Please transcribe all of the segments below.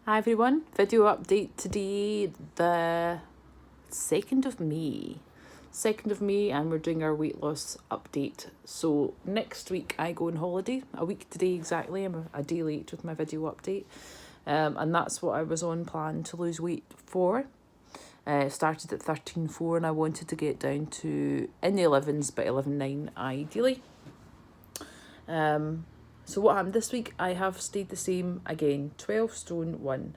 Hi everyone, video update today, the 2nd of May. 2nd of May, and we're doing our weight loss update. So next week I go on holiday, a week today exactly. I'm a day late with my video update. And that's what I was on plan to lose weight for. Started at 13.4 and I wanted to get down to in the 11s, but 11.9 ideally. So what happened this week, I have stayed the same again, 12 stone 1.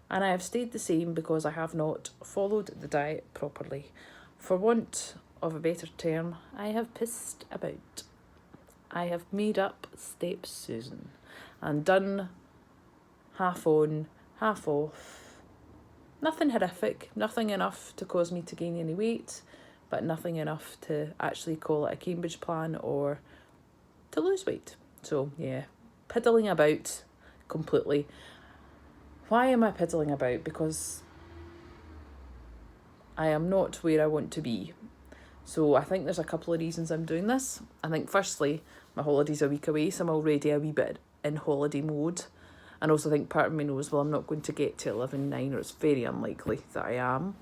And I have stayed the same because I have not followed the diet properly. For want of a better term, I have pissed about. I have made up Step Susan and done half on, half off. Nothing horrific, nothing enough to cause me to gain any weight, but nothing enough to actually call it a Cambridge plan or to lose weight. So yeah, piddling about completely. Why am I piddling about? Because I am not where I want to be. So I think there's a couple of reasons I'm doing this. I think firstly, my holiday's a week away, so I'm already a wee bit in holiday mode. And also think part of me knows, well, I'm not going to get to 11.9, or it's very unlikely that I am.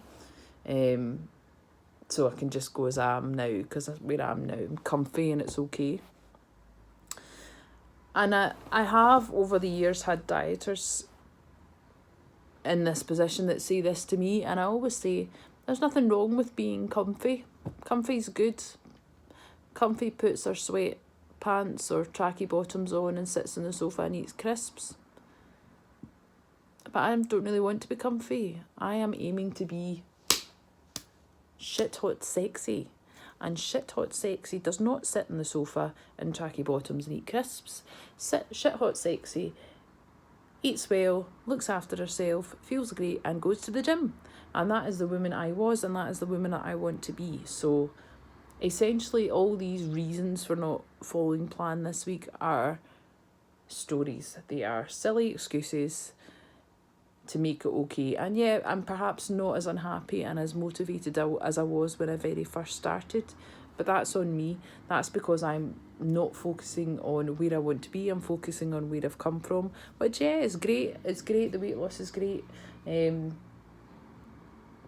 So I can just go as I am now, because where I am now, I'm comfy and it's okay. And I have, over the years, had dieters in this position that say this to me, and I always say, there's nothing wrong with being comfy. Comfy's good. Comfy puts her sweat pants or tracky bottoms on and sits on the sofa and eats crisps. But I don't really want to be comfy. I am aiming to be shit hot sexy. And shit hot sexy does not sit on the sofa in tracky bottoms and eat crisps. Shit hot sexy eats well, looks after herself, feels great, and goes to the gym. And that is the woman I was, and that is the woman that I want to be. So essentially all these reasons for not following plan this week are stories. They are silly excuses to make it okay. And yeah, I'm perhaps not as unhappy and as motivated as I was when I very first started, but that's on me. That's because I'm not focusing on where I want to be. I'm focusing on where I've come from, which yeah, is great. It's great. The weight loss is great.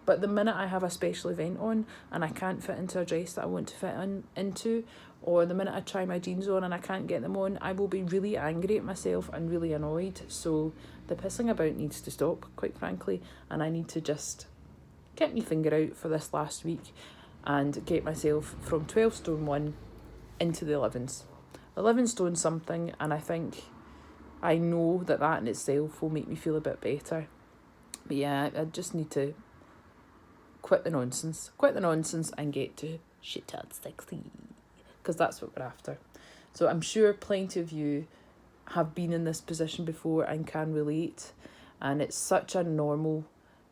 But the minute I have a special event on and I can't fit into a dress that I want to fit into, or the minute I try my jeans on and I can't get them on, I will be really angry at myself and really annoyed. So the pissing about needs to stop, quite frankly, and I need to just get my finger out for this last week and get myself from 12 stone 1 into the 11s. 11 stone something, and I think I know that in itself will make me feel a bit better. But yeah, I just need to quit the nonsense and get to shit hot sexy, because that's what we're after. So I'm sure plenty of you have been in this position before and can relate, and it's such a normal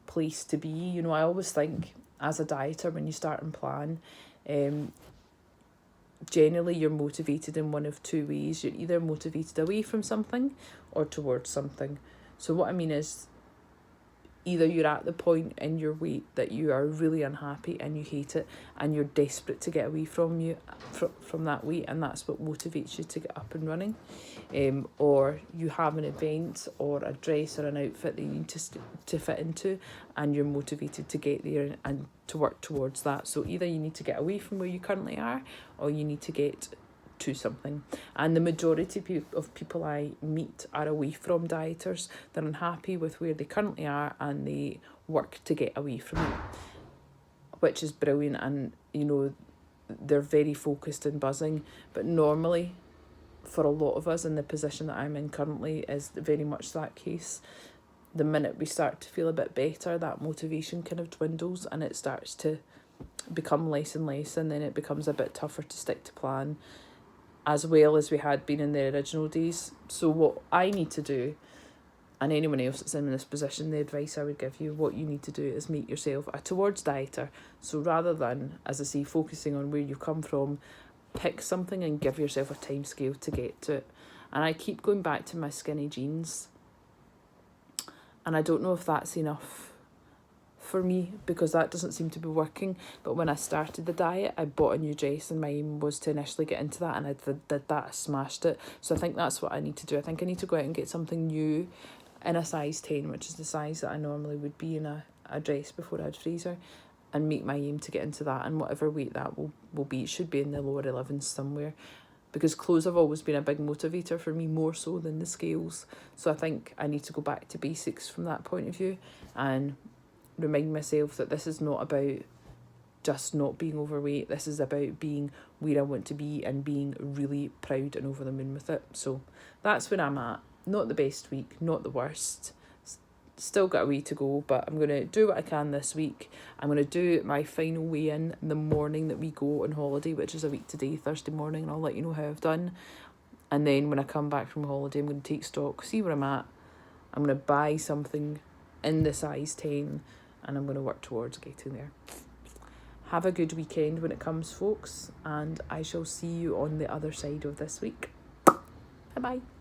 place to be. You know, I always think as a dieter, when you start and plan, generally you're motivated in one of two ways. You're either motivated away from something or towards something. So what I mean is, either you're at the point in your weight that you are really unhappy and you hate it and you're desperate to get away from that weight, and that's what motivates you to get up and running, or you have an event or a dress or an outfit that you need to fit into, and you're motivated to get there and to work towards that. So either you need to get away from where you currently are, or you need to get to something. And the majority of people I meet are away from dieters. They're unhappy with where they currently are and they work to get away from it, which is brilliant. And you know, they're very focused and buzzing, but normally for a lot of us in the position that I'm in currently is very much that case. The minute we start to feel a bit better, that motivation kind of dwindles and it starts to become less and less, and then it becomes a bit tougher to stick to plan as well as we had been in the original days. So what I need to do, and anyone else that's in this position, the advice I would give you, what you need to do is make yourself a towards dieter. So rather than, as I say, focusing on where you come from, pick something and give yourself a time scale to get to it. And I keep going back to my skinny jeans, and I don't know if that's enough for me, because that doesn't seem to be working. But when I started the diet, I bought a new dress and my aim was to initially get into that, and I did that. I smashed it. So I think that's what I need to do. I think I need to go out and get something new in a size 10, which is the size that I normally would be in a dress before I had freezer, and make my aim to get into that, and whatever weight that will be, it should be in the lower 11s somewhere, because clothes have always been a big motivator for me, more so than the scales. So I think I need to go back to basics from that point of view and remind myself that this is not about just not being overweight. This is about being where I want to be and being really proud and over the moon with it. So that's where I'm at. Not the best week, not the worst. Still got a way to go, but I'm going to do what I can this week. I'm going to do my final weigh-in the morning that we go on holiday, which is a week today, Thursday morning, and I'll let you know how I've done. And then when I come back from holiday, I'm going to take stock, see where I'm at. I'm going to buy something in the size 10, and I'm going to work towards getting there. Have a good weekend when it comes, folks, and I shall see you on the other side of this week. Bye-bye.